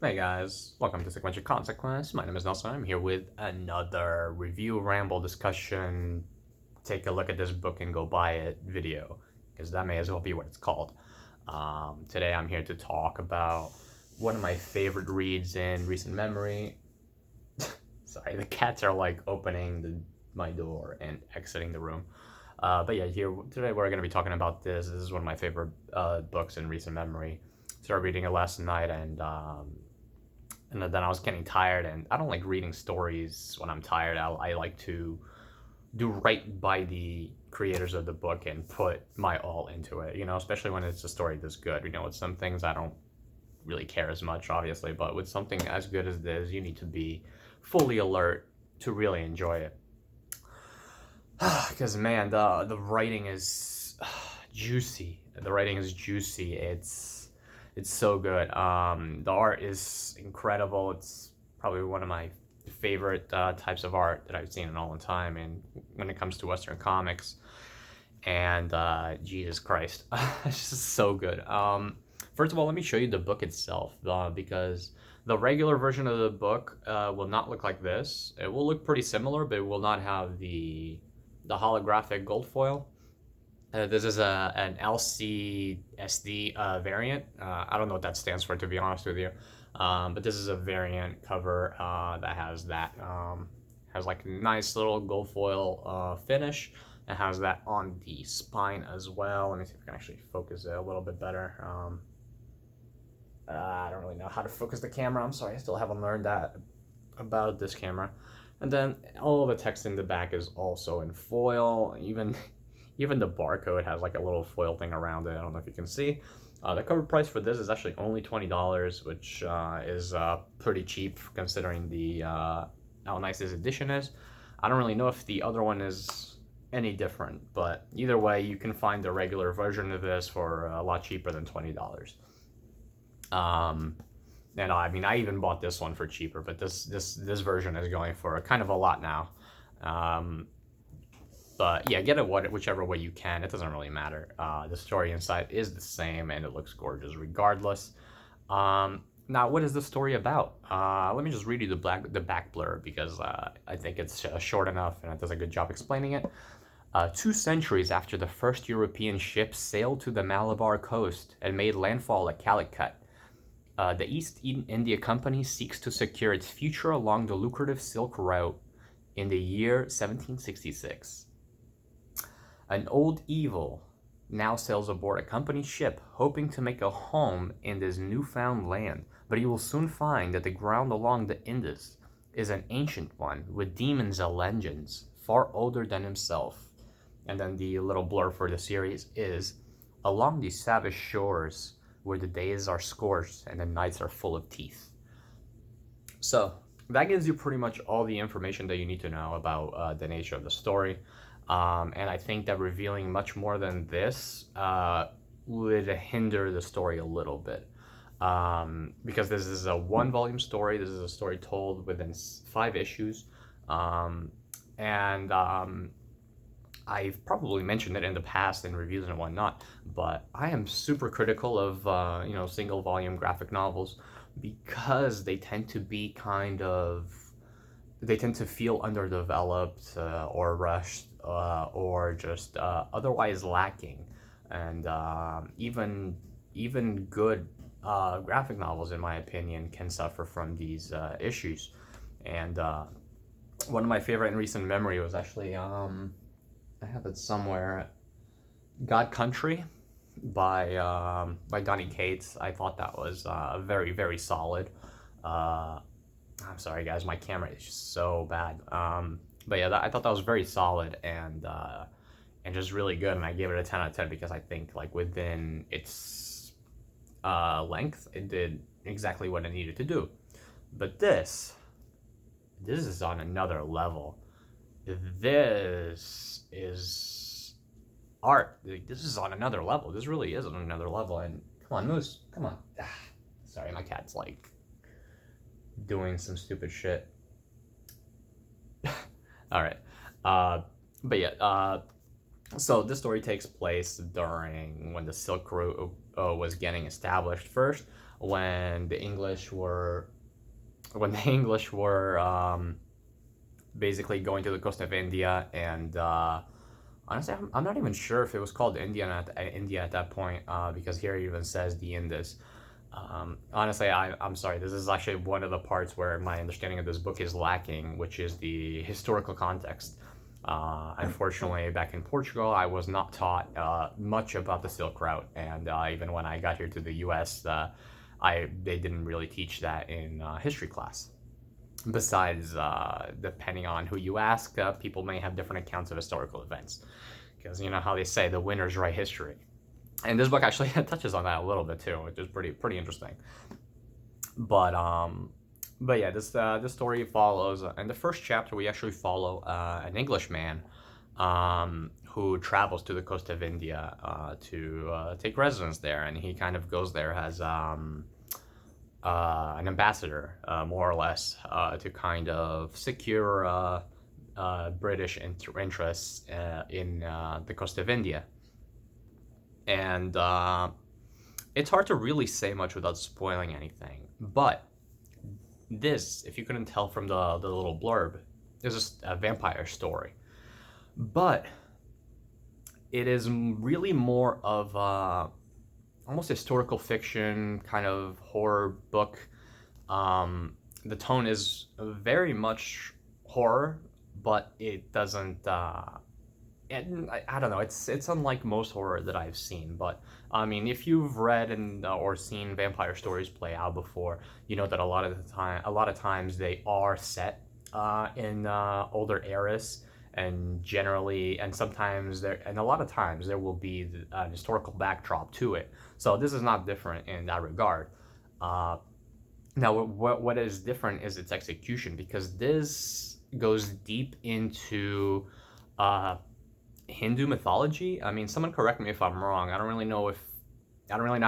Hey guys, welcome to Sequential Consequence. My name is Nelson. I'm here with another review, ramble, discussion, take a look at this book and go buy it video, because that may as well be what it's called. Today I'm here to talk about one of my favorite reads in recent memory. Sorry, the cats are like opening my door and exiting the room. But yeah, here today we're going to be talking about this. This is one of my favorite books in recent memory. Started reading it last night, and then I was getting tired, and I don't like reading stories when I'm tired. I like to do right by the creators of the book and put my all into it, especially when it's a story this good. With some things I don't really care as much, obviously, but with something as good as this, you need to be fully alert to really enjoy it. Because, man, the writing is juicy. The writing is juicy. It's so good. The art is incredible. It's probably one of my favorite types of art that I've seen in a long time. And when it comes to Western comics, and Jesus Christ, it's just so good. First of all, let me show you the book itself, because the regular version of the book will not look like this. It will look pretty similar, but it will not have the holographic gold foil. This is an LCSD variant. I don't know what that stands for, to be honest with you. But this is a variant cover that has that. Has like a nice little gold foil finish. It has that on the spine as well. Let me see if I can actually focus it a little bit better. I don't really know how to focus the camera. I'm sorry, I still haven't learned that about this camera. And then all the text in the back is also in foil. Even the barcode has like a little foil thing around it. I don't know if you can see. The cover price for this is actually only $20, which is pretty cheap considering how nice this edition is. I don't really know if the other one is any different, but either way, you can find the regular version of this for a lot cheaper than $20. Um, and I mean, I even bought this one for cheaper, but this version is going for kind of a lot now. But yeah, get it whichever way you can. It doesn't really matter. The story inside is the same, and it looks gorgeous regardless. Now, what is the story about? Let me just read you the back blurb, because I think it's short enough and it does a good job explaining it. 2 centuries after the first European ship sailed to the Malabar coast and made landfall at Calicut, the East India Company seeks to secure its future along the lucrative Silk Route in the year 1766. An old evil now sails aboard a company ship, hoping to make a home in this newfound land, but he will soon find that the ground along the Indus is an ancient one with demons and legends far older than himself. And then the little blur for the series is, along these savage shores where the days are scorched and the nights are full of teeth. So that gives you pretty much all the information that you need to know about the nature of the story. And I think that revealing much more than this would hinder the story a little bit. Because this is a 1 volume story. This is a story told within 5 issues. I've probably mentioned it in the past in reviews and whatnot, but I am super critical of single volume graphic novels, because they tend to be they tend to feel underdeveloped or rushed or just otherwise lacking. And even good graphic novels, in my opinion, can suffer from these issues. And one of my favorite in recent memory was actually I have it somewhere. God Country by Donny Cates. I thought that was very, very solid. I'm sorry, guys, my camera is just so bad. But yeah, I thought that was very solid and just really good. And I gave it a 10 out of 10 because I think like within its length, it did exactly what it needed to do. But this is on another level. This is art. This is on another level. This really is on another level. And come on, Moose, come on. Sorry, my cat's like doing some stupid shit. All right. But yeah, so this story takes place during when the Silk Route was getting established. First, when the English were basically going to the coast of India, and honestly, I'm not even sure if it was called India at that point, because here it even says the Indus. Honestly, I'm sorry. This is actually one of the parts where my understanding of this book is lacking, which is the historical context. Unfortunately, back in Portugal, I was not taught much about the Silk Route, and even when I got here to the U.S., they didn't really teach that in history class. Besides, depending on who you ask, people may have different accounts of historical events, because you know how they say the winners write history, and this book actually touches on that a little bit too, which is pretty interesting. But but yeah, this story follows. In the first chapter, we actually follow an Englishman who travels to the coast of India to take residence there, and he kind of goes there as an ambassador, more or less, to kind of secure British interests in the coast of India. And it's hard to really say much without spoiling anything. But this, if you couldn't tell from the little blurb, is just a vampire story. But it is really more of almost historical fiction, kind of horror book. The tone is very much horror, but it doesn't. I don't know. It's unlike most horror that I've seen. But I mean, if you've read and or seen vampire stories play out before, you know that a lot of times they are set in older eras, and generally, and sometimes there, and a lot of times there will be an historical backdrop to it. So this is not different in that regard. Now, what is different is its execution, because this goes deep into Hindu mythology. I mean, someone correct me if I'm wrong. I don't really know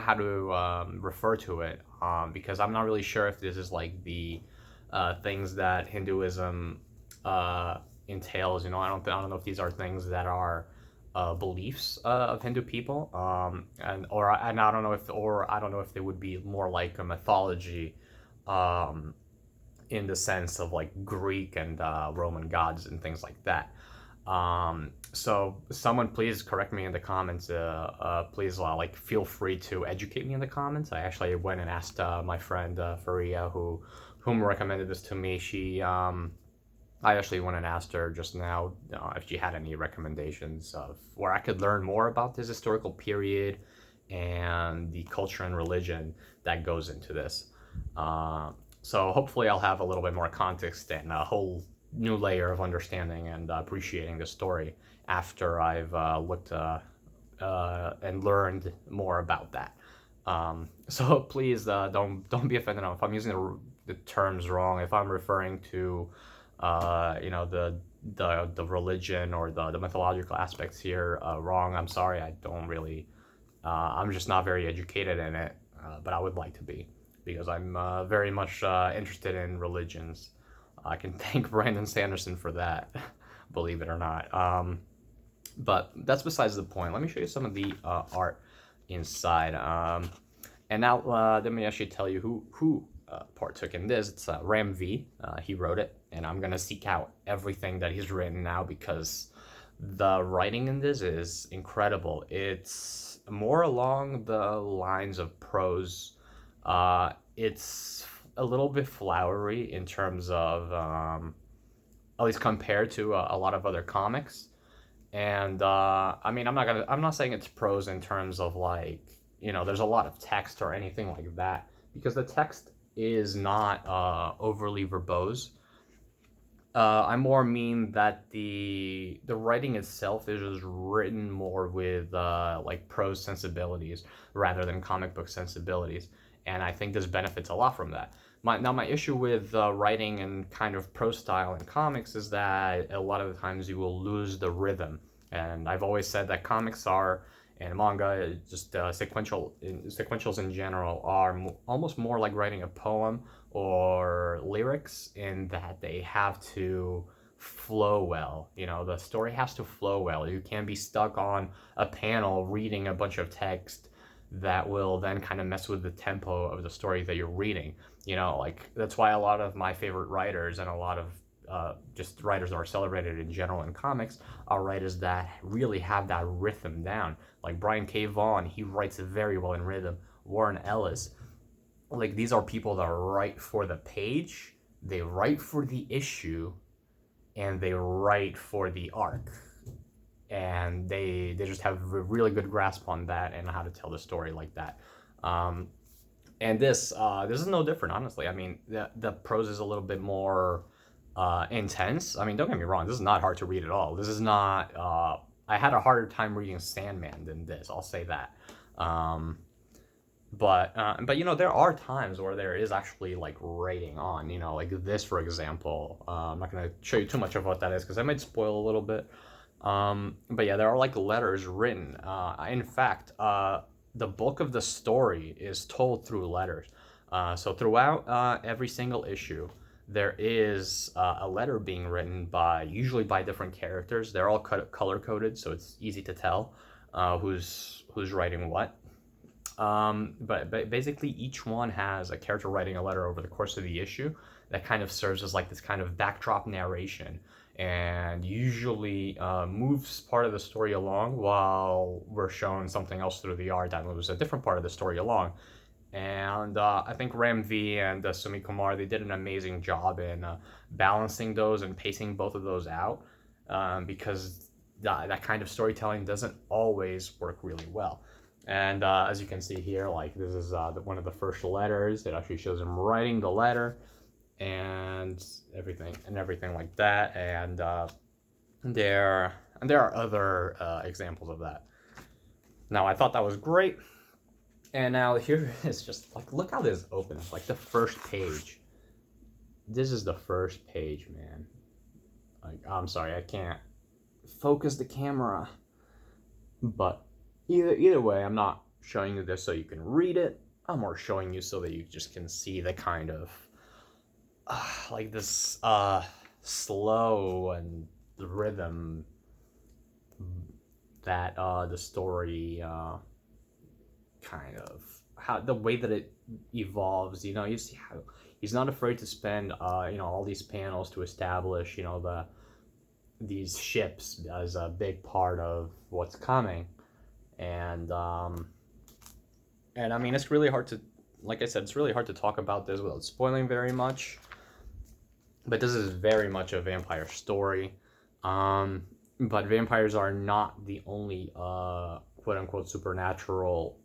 how to refer to it, because I'm not really sure if this is like the things that Hinduism entails. You know, I don't know if these are things that are beliefs of Hindu people, and I don't know if they would be more like a mythology, in the sense of like Greek and Roman gods and things like that. So someone please correct me in the comments. Please like feel free to educate me in the comments. I actually went and asked my friend Faria, whom recommended this to me. I actually went and asked her just now if she had any recommendations of where I could learn more about this historical period and the culture and religion that goes into this. So hopefully I'll have a little bit more context and a whole new layer of understanding and appreciating the story after I've looked and learned more about that. So please don't be offended if I'm using the terms wrong. If I'm referring to you know the religion or the mythological aspects here wrong, I'm sorry. I don't really. I'm just not very educated in it, but I would like to be, because I'm very much interested in religions. I can thank Brandon Sanderson for that, believe it or not. But that's besides the point. Let me show you some of the art inside. And now let me actually tell you who partook in this. It's Ram V. He wrote it, and I'm gonna seek out everything that he's written now, because the writing in this is incredible. It's more along the lines of prose. It's a little bit flowery in terms of, at least compared to a lot of other comics. And I mean, I'm not saying it's prose in terms of like, you know, there's a lot of text or anything like that, because the text is not overly verbose. I more mean that the writing itself is just written more with like prose sensibilities rather than comic book sensibilities, and I think this benefits a lot from that. My issue with writing and kind of prose style in comics is that a lot of the times you will lose the rhythm, and I've always said that comics are, and manga, just sequentials in general, are almost more like writing a poem or lyrics, in that they have to flow well. You know, the story has to flow well. You can't be stuck on a panel reading a bunch of text that will then kind of mess with the tempo of the story that you're reading. You know, like that's why a lot of my favorite writers and a lot of just writers that are celebrated in general in comics are writers that really have that rhythm down. Like Brian K. Vaughan, he writes very well in rhythm. Warren Ellis, like these are people that write for the page, they write for the issue, and they write for the arc. And they just have a really good grasp on that and how to tell the story like that. And this is no different, honestly. I mean, the prose is a little bit more intense. I mean, don't get me wrong, this is not hard to read at all. This is not. I had a harder time reading Sandman than this. I'll say that. But you know, there are times where there is actually like writing on. You know, like this, for example. I'm not gonna show you too much of what that is because I might spoil a little bit. But yeah, there are like letters written. In fact, the bulk of the story is told through letters. So throughout every single issue, there is a letter being written usually by different characters. They're all color coded, so it's easy to tell who's writing what. But basically, each one has a character writing a letter over the course of the issue that kind of serves as like this kind of backdrop narration, and usually moves part of the story along while we're shown something else through the art that moves a different part of the story along. And I think Ram V and Sumit Kumar, they did an amazing job in balancing those and pacing both of those out, because that kind of storytelling doesn't always work really well. And as you can see here, like this is one of the first letters. It actually shows him writing the letter and everything like that. And there are other examples of that. Now, I thought that was great. And now here is just like, look how this opens. Like the first page. This is the first page, man. Like, I'm sorry, I can't focus the camera. But either way, I'm not showing you this so you can read it. I'm more showing you so that you just can see the kind of like this slow and the rhythm that the story kind of how the way that it evolves. You know, you see how he's not afraid to spend all these panels to establish these ships as a big part of what's coming. And I mean, it's really hard to, like I said, it's really hard to talk about this without spoiling very much. But this is very much a vampire story. But vampires are not the only quote-unquote supernatural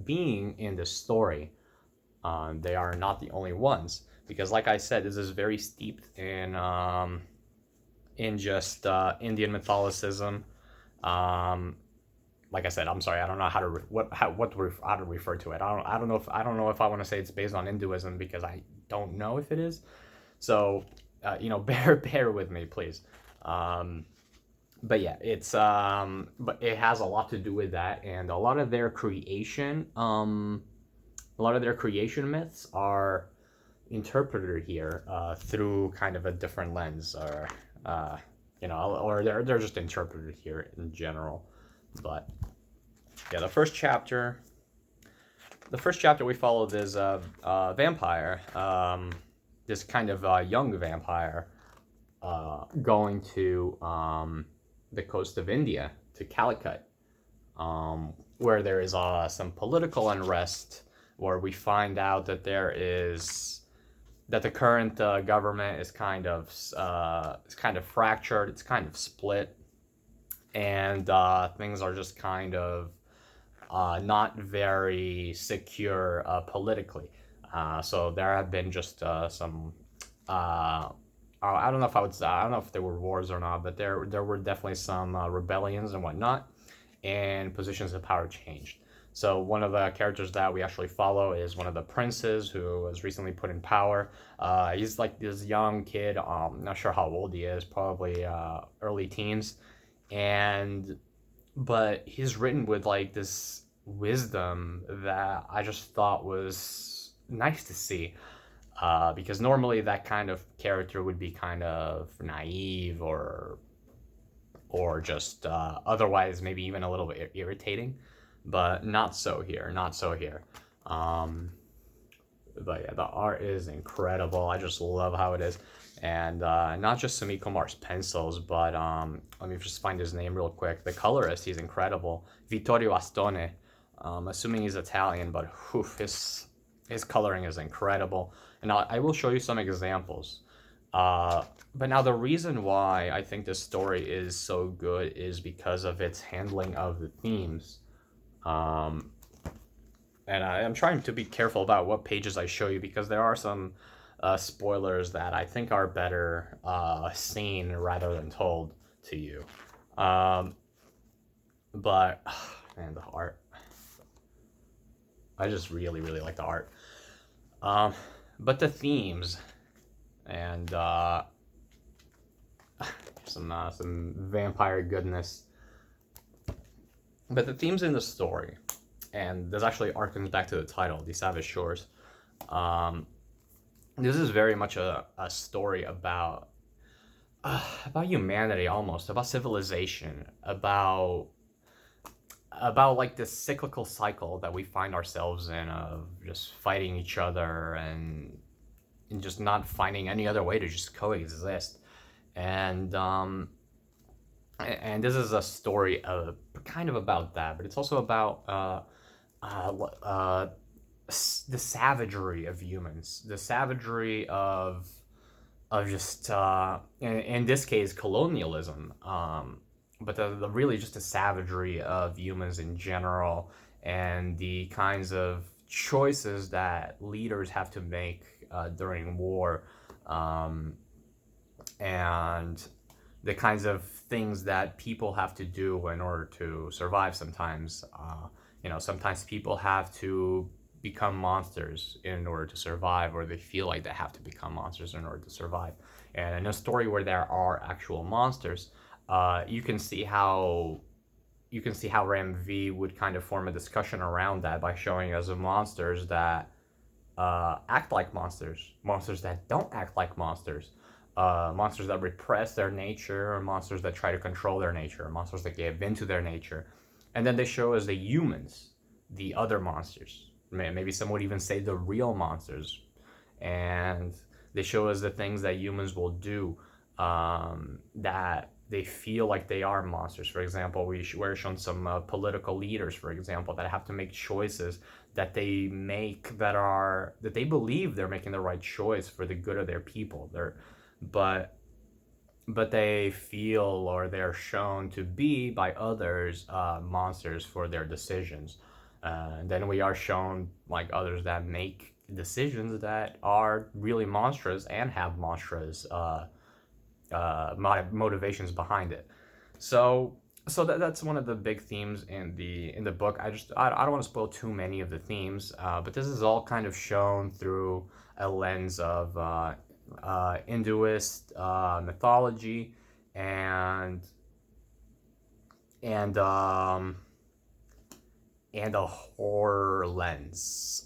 being in this story. They are not the only ones. Because like I said, this is very steeped in just Indian Catholicism. Like I said, I'm sorry, I don't know how to refer to it. I don't know if I want to say it's based on Hinduism, because I don't know if it is. So bear with me, please. But yeah, it's but it has a lot to do with that, and a lot of their creation myths are interpreted here through kind of a different lens, or or they're just interpreted here in general. But yeah, the first chapter we follow this vampire, this kind of young vampire, going to the coast of India, to Calicut, where there is some political unrest, where we find out that the current government is kind of fractured, it's kind of split, and things are just kind of not very secure politically. So there have been just some I don't know if there were wars or not, but there were definitely some rebellions and whatnot, and positions of power changed. So one of the characters that we actually follow is one of the princes who was recently put in power. He's like this young kid. Not sure how old he is, probably early teens, but he's written with like this wisdom that I just thought was nice to see. Because normally that kind of character would be kind of naive or just otherwise maybe even a little bit irritating. but not so here, not so here. Um, but yeah, the art is incredible. I just love how it is. And not just Sumit Kumar's pencils, but let me just find his name real quick. The colorist, he's incredible. Vittorio Astone, assuming he's Italian, but whew, his coloring is incredible. And I will show you some examples. But now the reason why I think this story is so good is because of its handling of the themes. Um, and I'm trying to be careful about what pages I show you because there are some spoilers that I think are better seen rather than told to you. Um, but man, the art. I just really, really like the art. But the themes and some vampire goodness. But the themes in the story, and this actually harkens back to the title, The Savage Shores. This is very much a story about humanity, almost about civilization, about like this cyclical cycle that we find ourselves in of just fighting each other and just not finding any other way to just coexist. And and this is a story of kind of about that, but it's also about the savagery of humans, the savagery of just in this case colonialism, but the really just the savagery of humans in general, and the kinds of choices that leaders have to make during war, and the kinds of things that people have to do in order to survive sometimes. Sometimes people have to become monsters in order to survive, or they feel like they have to become monsters in order to survive. And in a story where there are actual monsters, you can see how Ram V would kind of form a discussion around that by showing us monsters that act like monsters, monsters that don't act like monsters, monsters that repress their nature, or monsters that try to control their nature, monsters that give into their nature. And then they show us the humans, the other monsters. Maybe some would even say the real monsters. And they show us the things that humans will do that they feel like they are monsters. For example, we're shown some political leaders, for example, that have to make choices that they make that they believe they're making the right choice for the good of their people. But they feel, or they're shown to be by others, monsters for their decisions. And then we are shown like others that make decisions that are really monstrous and have monstrous motivations behind it. So that's one of the big themes in the book. I don't want to spoil too many of the themes, but this is all kind of shown through a lens of Hinduist mythology and and um, and a horror lens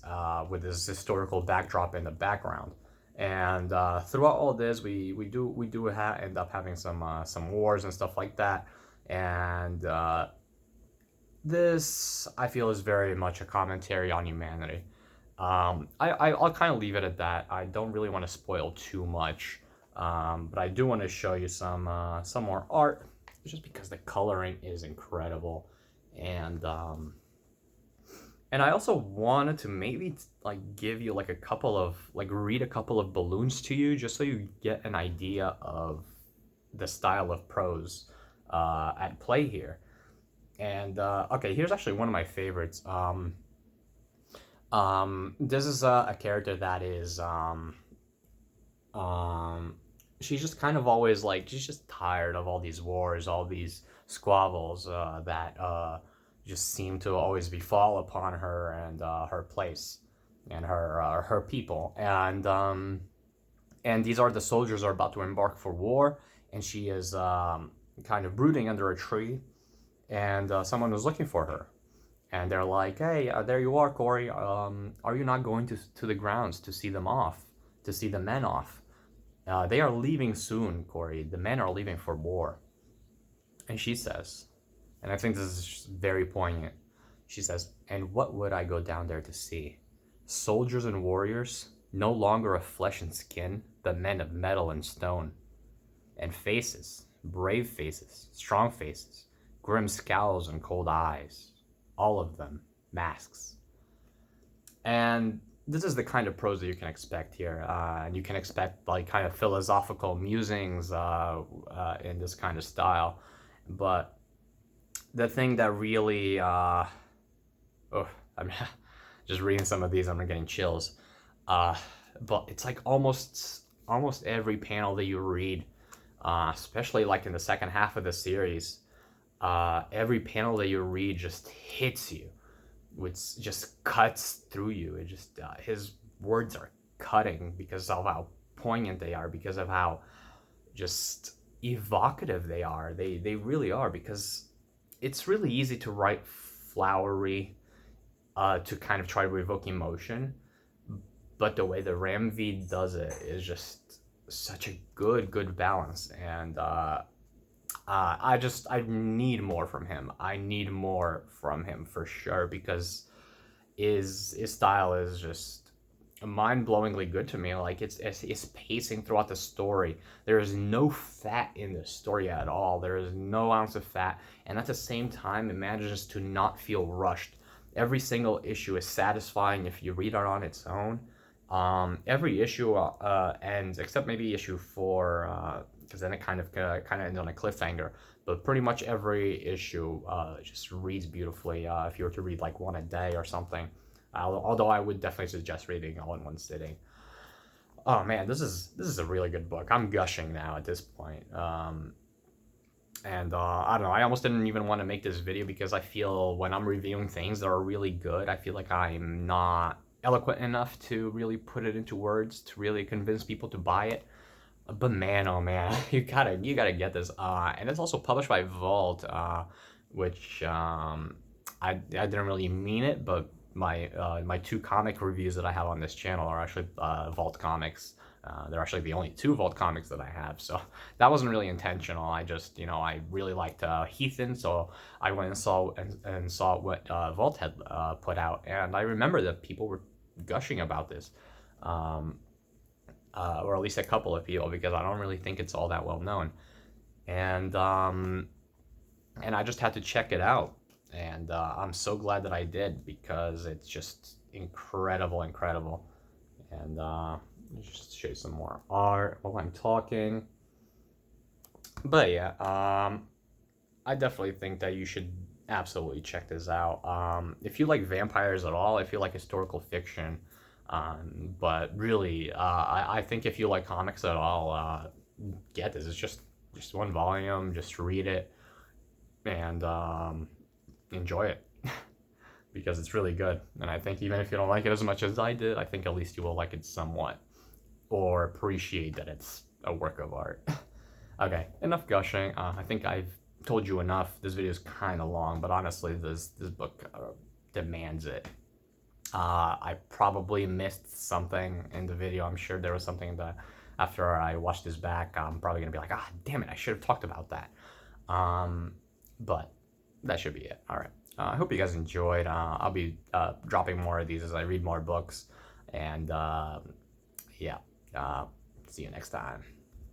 with this historical backdrop in the background. And throughout all this, we do end up having some wars and stuff like that. And this, I feel, is very much a commentary on humanity. I'll kind of leave it at that. I don't really want to spoil too much, but I do want to show you some more art, just because the coloring is incredible. And I also wanted to maybe like give you like read a couple of balloons to you, just so you get an idea of the style of prose at play here. And okay, here's actually one of my favorites. This is a character that is she's just kind of always like, she's just tired of all these wars, all these squabbles that just seem to always befall upon her and her place and her people. And these are the soldiers are about to embark for war, and she is kind of brooding under a tree, and someone was looking for her. And they're like, "Hey, there you are, Corey. Are you not going to the grounds to see them off, to see the men off? They are leaving soon, Corey. The men are leaving for war." And she says, and I think this is just very poignant, She says, "And what would I go down there to see? Soldiers and warriors, no longer of flesh and skin, but men of metal and stone. And faces, brave faces, strong faces, grim scowls and cold eyes, all of them masks." And this is the kind of prose that you can expect here. And you can expect like kind of philosophical musings in this kind of style. But the thing that really, I'm just reading some of these, I'm getting chills. But it's like almost every panel that you read, especially like in the second half of the series, every panel that you read just hits you, which just cuts through you. It just his words are cutting because of how poignant they are, because of how just evocative they are. They really are, because it's really easy to write flowery, to kind of try to evoke emotion, but the way the Ramvi does it is just such a good balance. And I need more from him. I need more from him for sure, because his style is just mind-blowingly good to me. Like it's pacing throughout the story. There is no fat in the story at all. There is no ounce of fat, and at the same time it manages to not feel rushed. Every single issue is satisfying if you read it on its own. Every issue ends, except maybe issue 4, because then it kind of ends on a cliffhanger. But pretty much every issue just reads beautifully. If you were to read like one a day or something, although I would definitely suggest reading all in one sitting. Oh man, this is a really good book. I'm gushing now at this point. And I don't know, I almost didn't even want to make this video, because I feel when I'm reviewing things that are really good, I feel like I'm not eloquent enough to really put it into words to really convince people to buy it. But man, oh man, you gotta get this. And it's also published by Vault, which I didn't really mean it, but my 2 comic reviews that I have on this channel are actually Vault comics. They're actually the only 2 Vault comics that I have, so that wasn't really intentional. I just, I really liked Heathen, so I went and saw what Vault had put out, and I remember that people were gushing about this, or at least a couple of people, because I don't really think it's all that well known, and I just had to check it out, and I'm so glad that I did, because it's just incredible, and just show you some more art while I'm talking. But yeah, I definitely think that you should absolutely check this out. If you like vampires at all, if you like historical fiction, but really, I think if you like comics at all, get this. It's just 1 volume. Just read it and enjoy it. Because it's really good. And I think even if you don't like it as much as I did, I think at least you will like it somewhat, or appreciate that it's a work of art. Okay, enough gushing. I think I've told you enough. This video is kind of long, but honestly, this book demands it. I probably missed something in the video. I'm sure there was something that after I watched this back, I'm probably gonna be like, damn it, I should have talked about that. But that should be it. All right. I hope you guys enjoyed. I'll be dropping more of these as I read more books. And yeah, see you next time.